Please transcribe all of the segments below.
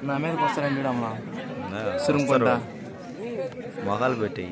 నా మీదకి వస్తారండి అమ్మ సురుముకుంటా మొగాలు పెట్టి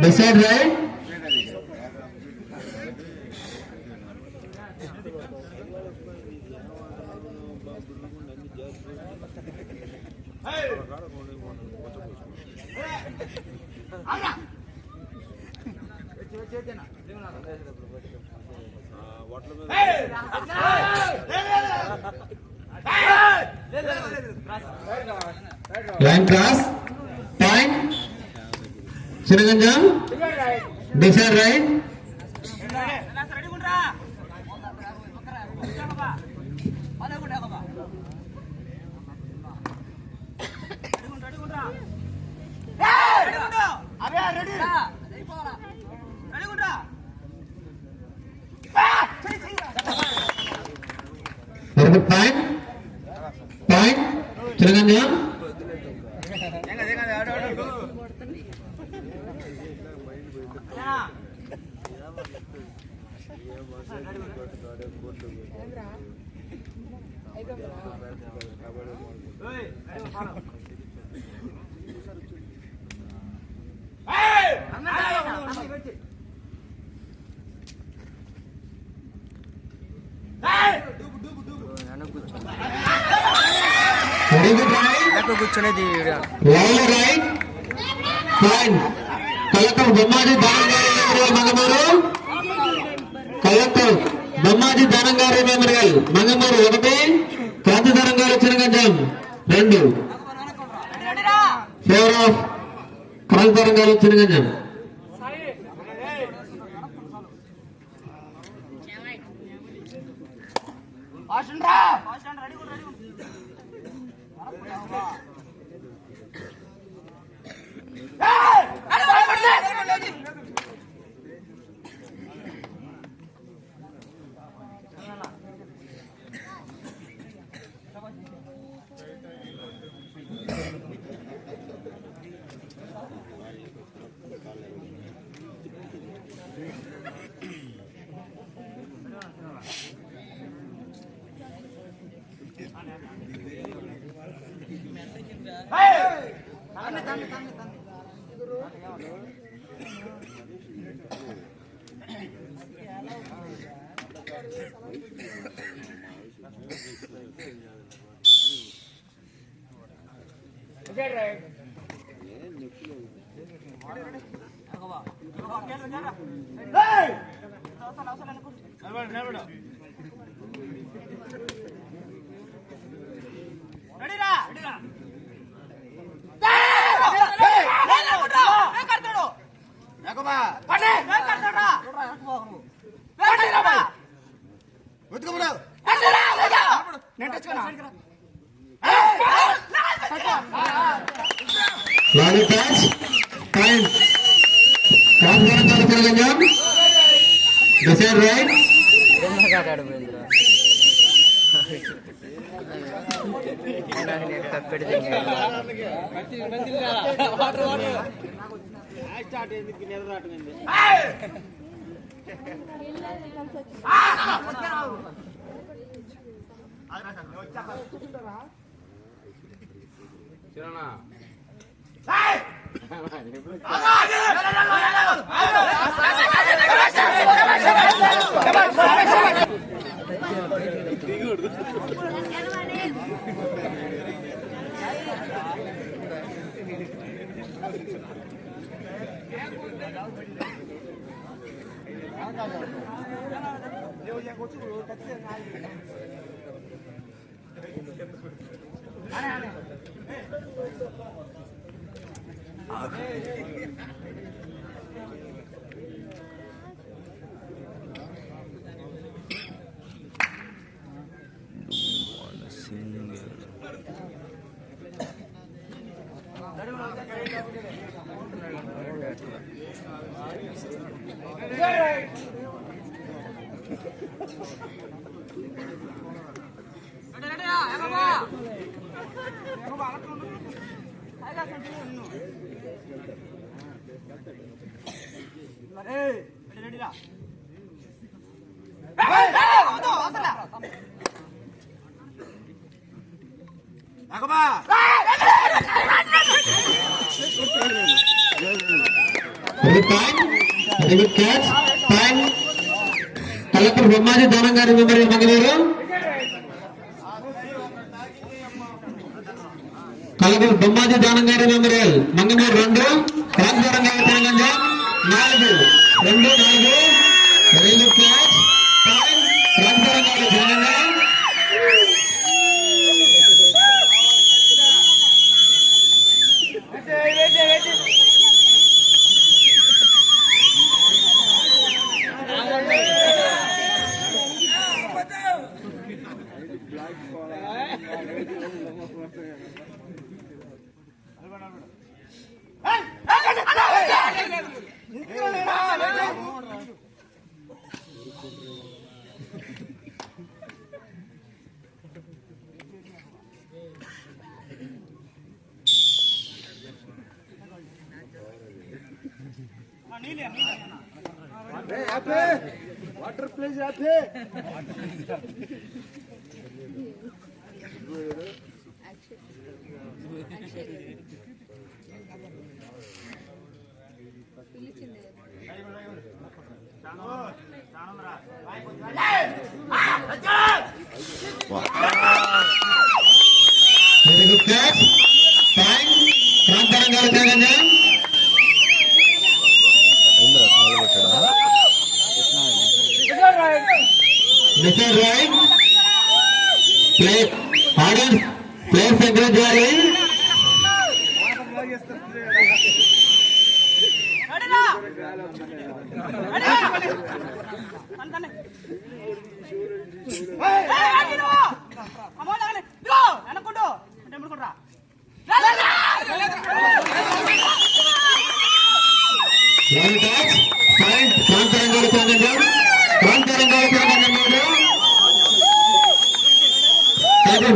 Decide right. Line cross. Point. Sinaganjam. Decide right. Point. Point. Sinaganjam. కూర్చునేది రైట్ ఫైన్ కలెక్టర్ బొమ్మాజీ దానంగారి మంగమూరు కలెక్టర్ బొమ్మాజీ దానంగారి మెమోరియల్ మంగమూరు 1 క్రాంతిధరం గారు చినగంజం 2 ఫేవర్ ఆఫ్ క్రాంతిధరం గారు Chinaganjam Decide right. Collector Bommaji Danam గారి మెమోరియల్ మంగళూరు. కలెక్టర్ బొమ్మాజీ దానం గారి మెమోరియల్ మంగళూరు 2, క్రాంతివరం గారి Telangana 4, 2, 4 very good catch. Kranthivaram గారి Telangana. Water please very good catch. Kranthivaram గారి Telangana. Mr. Right, audience, players encourage చేయాలి.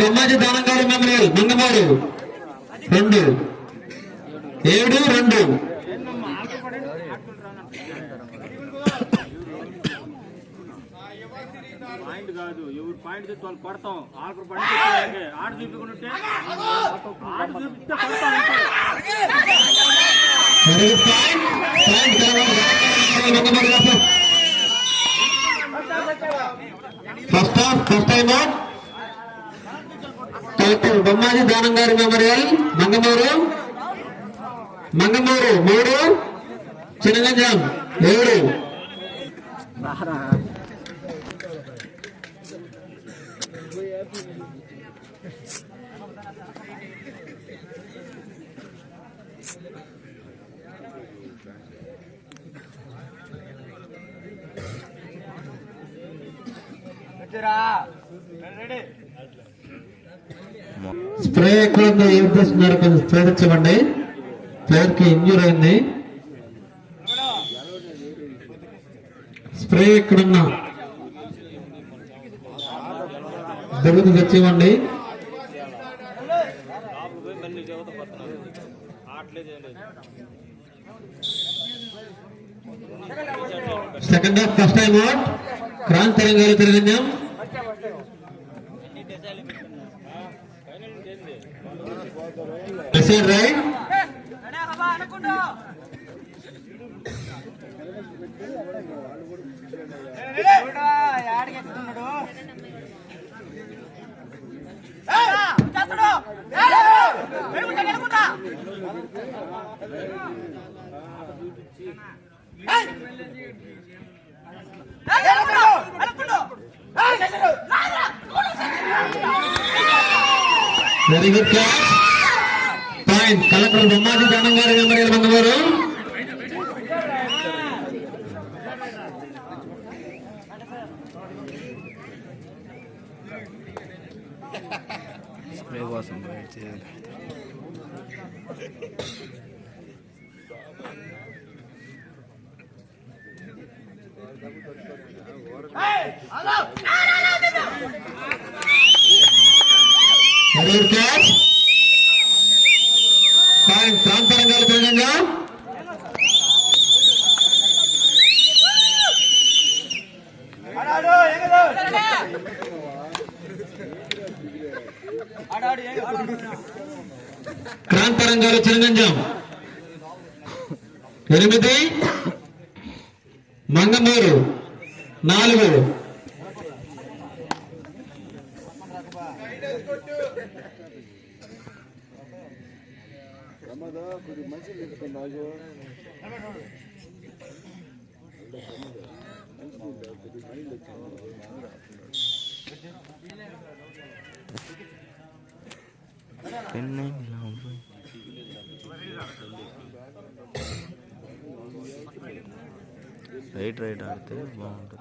బొమ్మాజీ దానం గారి మెమోరియల్ మంగమూరు 2, 7, 2 పాయింట్ కాదు, ఎవరు పాయింట్ తెచ్చి వాళ్ళు కొడతాం. ఆఖరు పడి ఆడ చూపించుకుంటే ఆడ చూపిస్తే కొడతాం. First time out. Collector Bommaji Danam గారి మెమోరియల్ మంగమూరు 3, చిన్నగంజాం 7. స్ప్రే ఎక్కడ ఉందో ఏం చేస్తున్నారు, కొంచెం స్ప్రే తెచ్చివ్వండి. ప్లేయర్ కి ఇంజూర్ అయింది. స్ప్రే ఎక్కడున్నా దొరికి తెచ్చివ్వండి. Second half first time out. Kranthivaram గారి Telangana. Right very good catch. Point collector Bommaji Danam గారి మెమోరియల్ మంగళవారు. స్ప్రే కోసం వెయిట్ చేయాలి. Very good catch. పాయింట్ ప్రాంతరంగాల కేంద్రంగా. క్రాంతరంగాలు చిరంగంజం 8, మంగమూరు 4. రైట్ రైట్ ఆడితే బాగుంటుంది.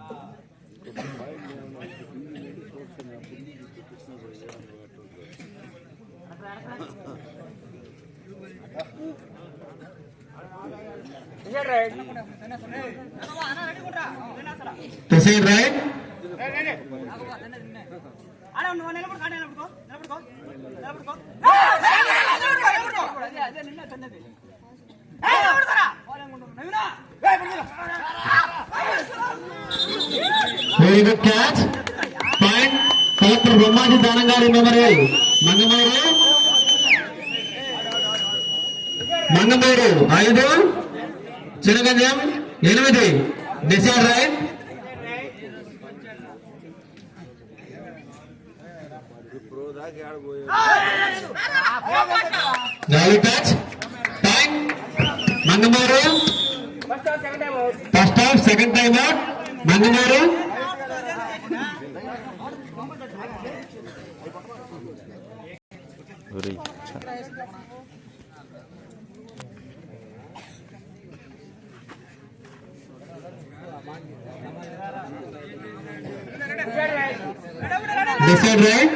Proceed right. Very good catch. Point. Collector Brahmaji Danangari Memorial. Mangamuru 5, Chiranganjam 8. Decide right. Jolly touch. Time. Mangamuru. First out, second time out. Mangamuru. Very Decide right.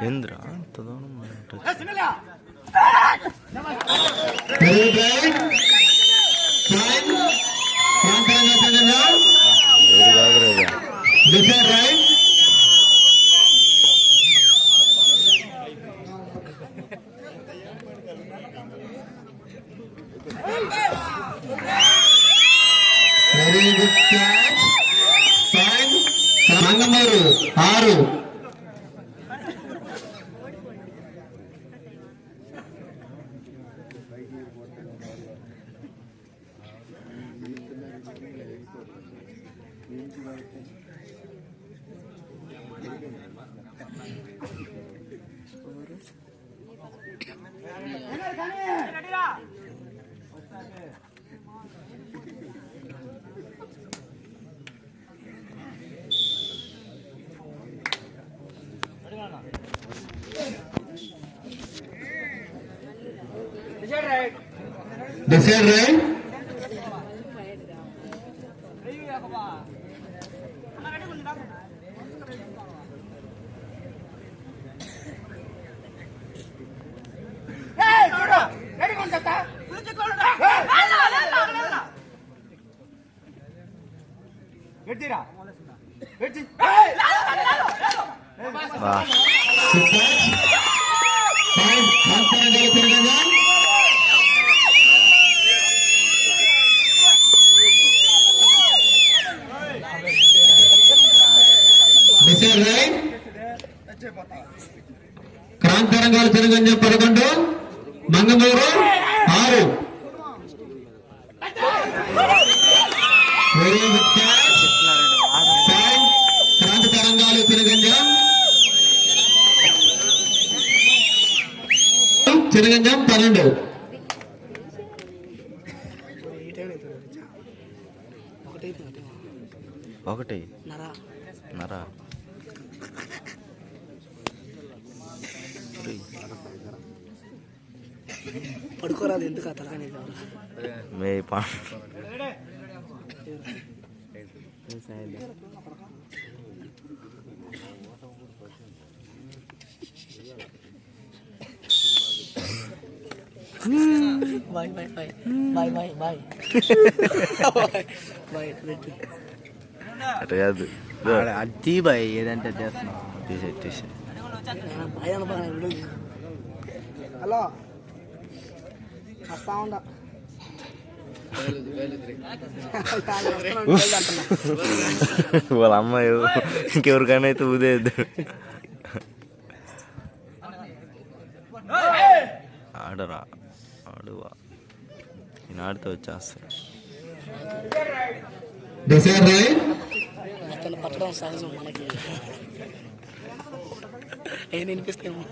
Indra, Very right. Time. Decide right. Very good catch. Time. Mangamuru 6. Decide right. క్రాంతరంగాలు చిరంగంజం 11, Mangamuru 6. ఒకటి నరా పడుకోరాదు ఎందుకు తలకానే మే బాయ్ బాయ్ బాయ్ బాయ్ బాయ్ బాయ్ బాయ్ అటు కాదు అది బాయ్ ఏదంటే చేస్తున్నావు తీసే బాయ్ అన్న హలో వస్తా ఉండ వాళ్ళ అమ్మాయి ఇంకెవరికైనా అయితే ఊదేద్దు. ఆడరా ఆడువా నేను ఆడితే వచ్చేస్తారు. అతను పట్టడం సహజం మనకి ఏం వినిపిస్తేమో.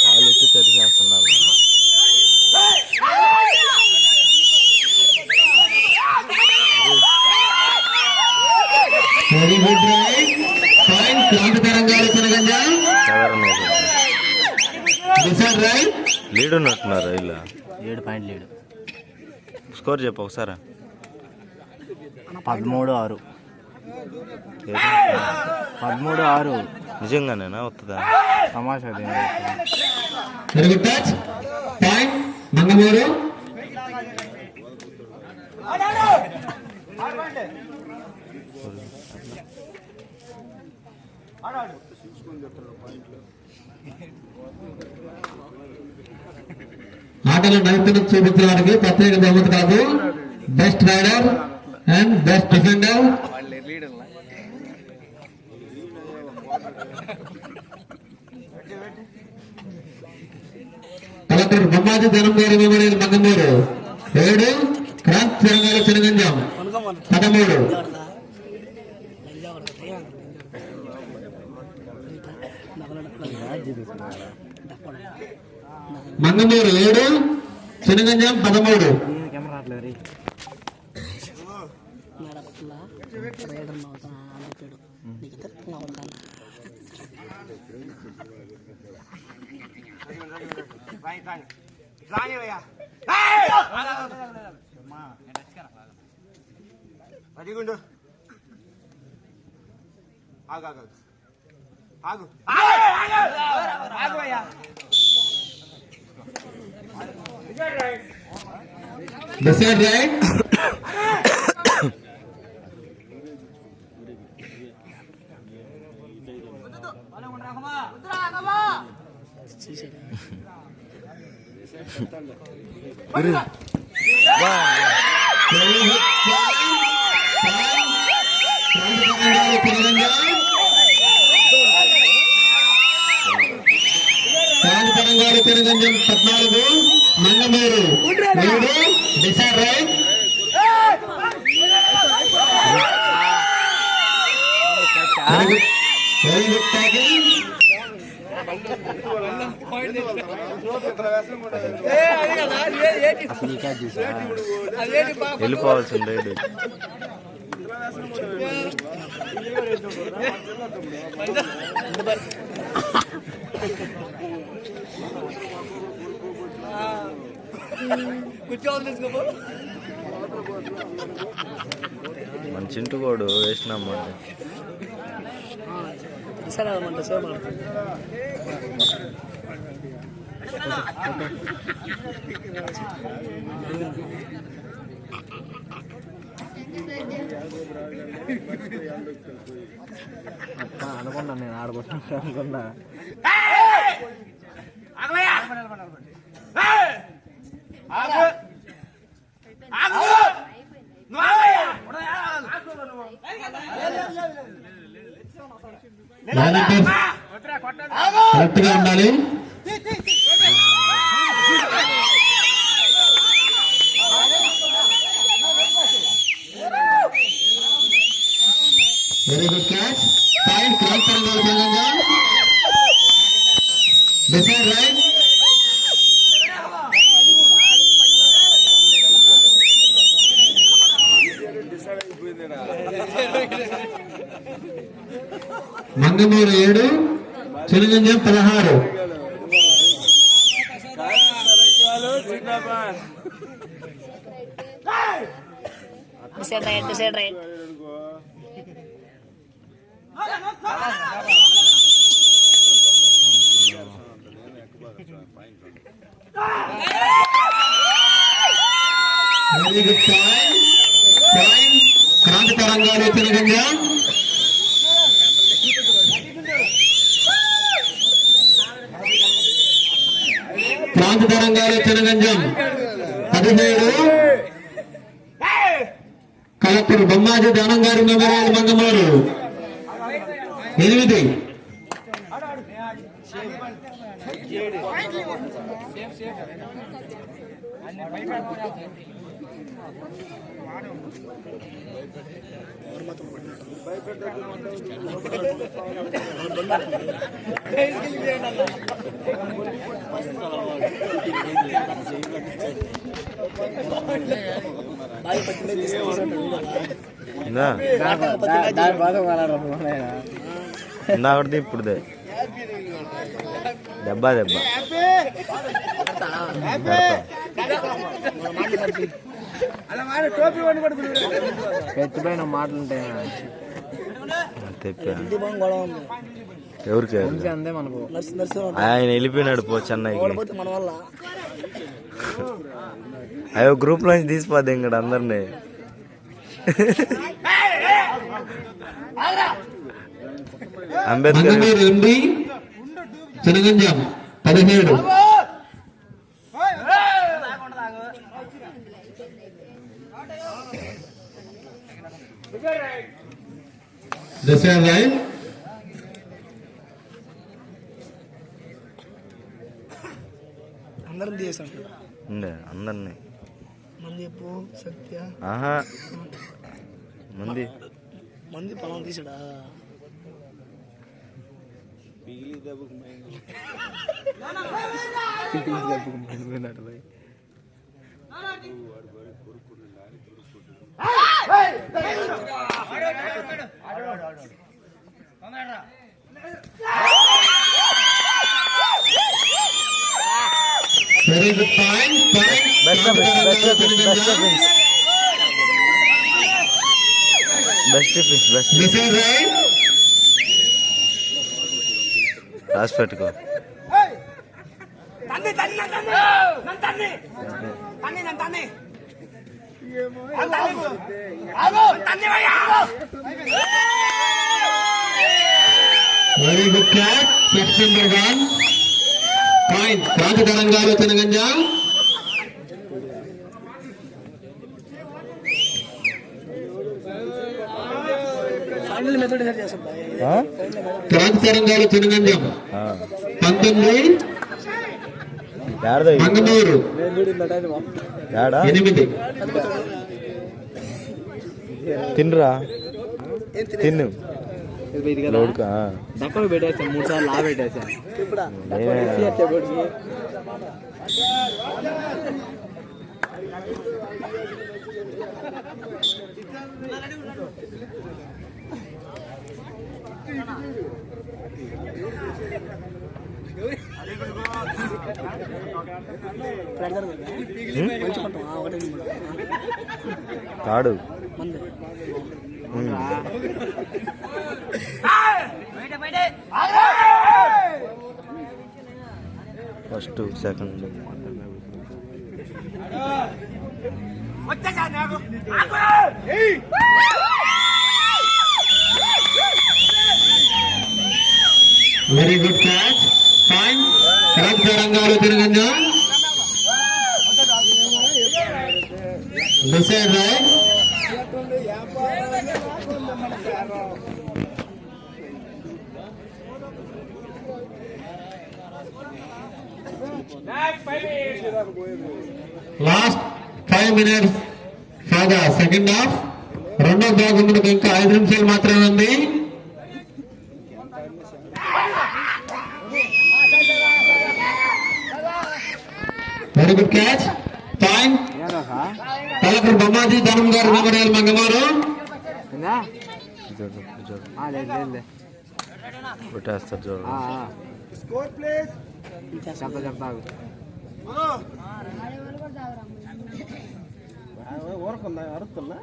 కాళ్ళు ఎత్తి తెరిచేస్తున్నారు. లీడ్ ఉన్నట్టున్నారు ఇలా 7 పాయింట్ లీడ్. స్కోర్ చెప్పు ఒకసారి. 13-6. 13-6 నిజంగానేనా వస్తుందా? తమాషా ఆటలో నైపుణ్యం చూపించిన వారికి ప్రత్యేక బహుమతి కాదు. Best raider and best defender collector Bommaji ధనంగారి మెమోరియల్ మంగమూరు 7, క్రాంతి తెలంగాణ చినగంజాం 13. మంగమూరు 7, చినగంజాం 13. కెమెరా రావట్లేదు. అదిగుండు ఆగు ఆగు ఆగు ఆగు Decide right. తెలంగాణ తిరుగంజం 14, Mangamuru 7. Decide right. Very good tackling. అసలు ఈ క్యాచ్ చూసా వెళ్ళిపోవాల్సిందే. మన చింటూ కోడు వేసినామా అనుకున్నా నేను ఆడబోతున్నా అనుకున్నా. కరెక్ట్ గా ఉండాలి. Mangamuru 7 Chinaganjam 16. Decide right very good point. Kranthi తరంగాలు చినగంజం. క్రాంతి తరంగాలు చినగంజం 17. కలెక్టర్ బొమ్మాజీ దానం గారి మెమోరియల్ మంగమూరు 8. ఇందాకటిది ఇప్పుడుదే దెబ్బ ఎత్తిపోయిన మాటలుంటాయి తెప్పా ఎవరికి అందే మనకు. ఆయన వెళ్ళిపోయినాడు పో చెన్నైకి. మన వల్ల అయ్యో గ్రూప్ నుంచి తీసిపోద్ది ఇక్కడ అందరినీ. అంబేద్కర్ 8 చినగంజం 17. దశ అందరం తీసాం అందరినీ మంది చెప్పు సత్య ఆహా మంది పొలం తీసాడా very good point. Best decide right. రాసి పెట్టుకో. Very good catch. Next number 1 point. Kranthi తరంగాలు చినగంజం. ఫైనల్ మెథడ్ చేస్తాం క్రాంతి తరంగాలు చినగంజం 19. మంగమూరు 8. తిన్నురా తిన్ను దక్కలు పెట్టేసా 3 సార్లు లా పెట్టేసా. తాడు first second very good catch. Point. Kranthi తరంగాలు Chinaganjam. Decide right. Last 5 minutes for the second half. రెండో భాగంలో ఇంకా 5 నిమిషాలు మాత్రమే ఉంది. Very good catch. Point. Collector Bommaji Danam గారు మెమోరియల్ మంగమూరు. కొట్టేస్తారు చూడండి. Score please. చెప్తా ఊరకుందా అరుతున్నా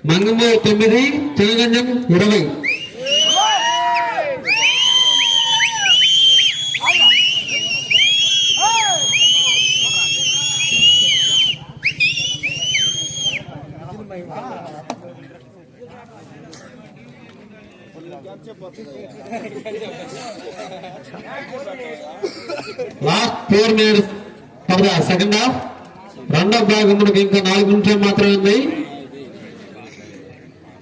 Mangamuru 9, Chinaganjam 20. Last 4 minutes for the second half. రెండవ భాగం మనకు ఇంకా 4 నిమిషాలు మాత్రమే ఉంది.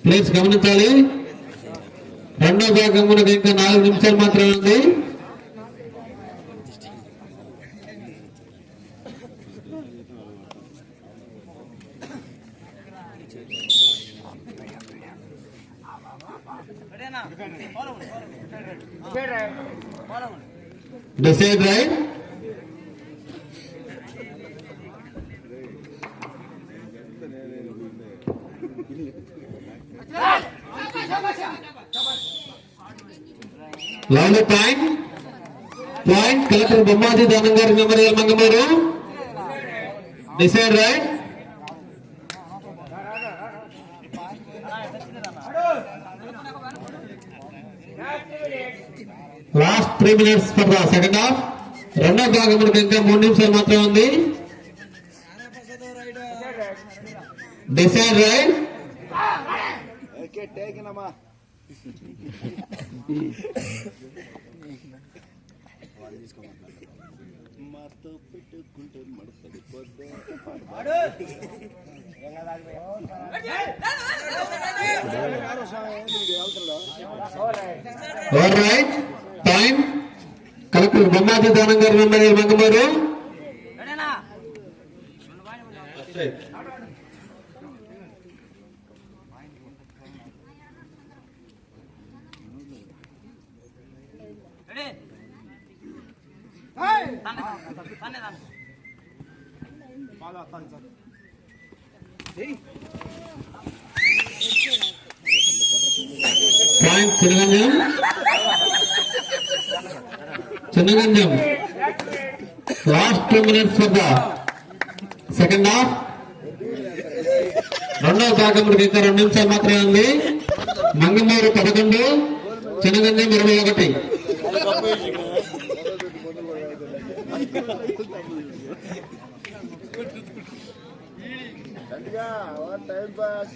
ప్లీజ్ గమనించాలి, రెండవ భాగం మనకు ఇంకా 4 నిమిషాలు మాత్రమే ఉంది. Decide right. Lovely point. Point Collector Bommaji Danangari Memorial Mangamuru. Decide right. Last 3 minutes for the second half. రెండవ భాగం మనకు ఇంకా 3 నిమిషాలు మాత్రమే ఉంది. Decide right. ఓకే టేకిన్ అమ్మా. మాతో పెట్టుకుంటే మడతది పొద్దు. All right. Time. Collector Bommaji దానంగారి member Mangamuru. Point Chinnaganjam. Last 2 minutes for the second half. రెండవ భాగం ఇంకా 2 నిమిషాలు మాత్రమే ఉంది. Mangamuru 11, Chinnaganjam 21. Time pass.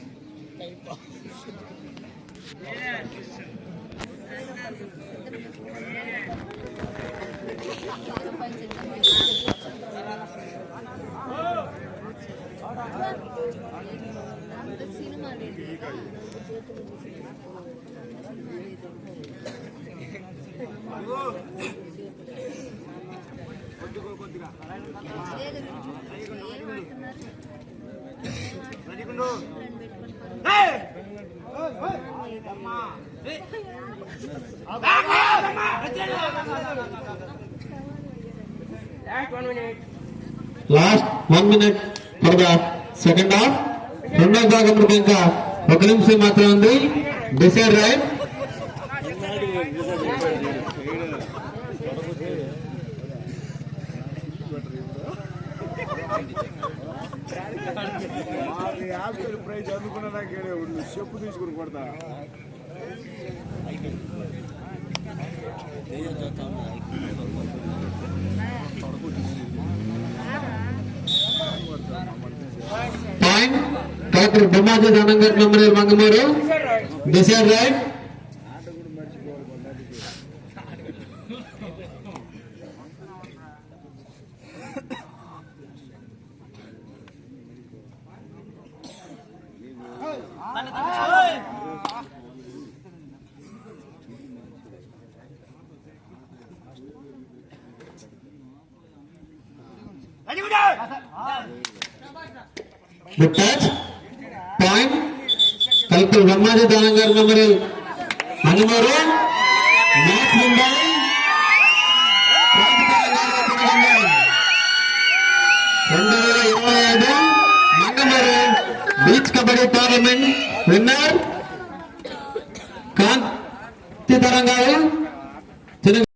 Last 1 minute for the second half. రెండవ భాగం ఇంకా 1 నిమిషం మాత్రమే ఉంది. Decide right. ప్రైజ్ అందుకున్నా నాకు చెప్పు తీసుకుని కొడతా. పాయింట్ కలెక్టర్ బొమ్మాజీ దానంగారి memorial Mangamuru. Decide right. Good touch. Point. Collector Bommaji Danangari Memorial Mangamuru. North Mumbai. Mangamuru kabaddi tournament winner Kanthi తరంగారు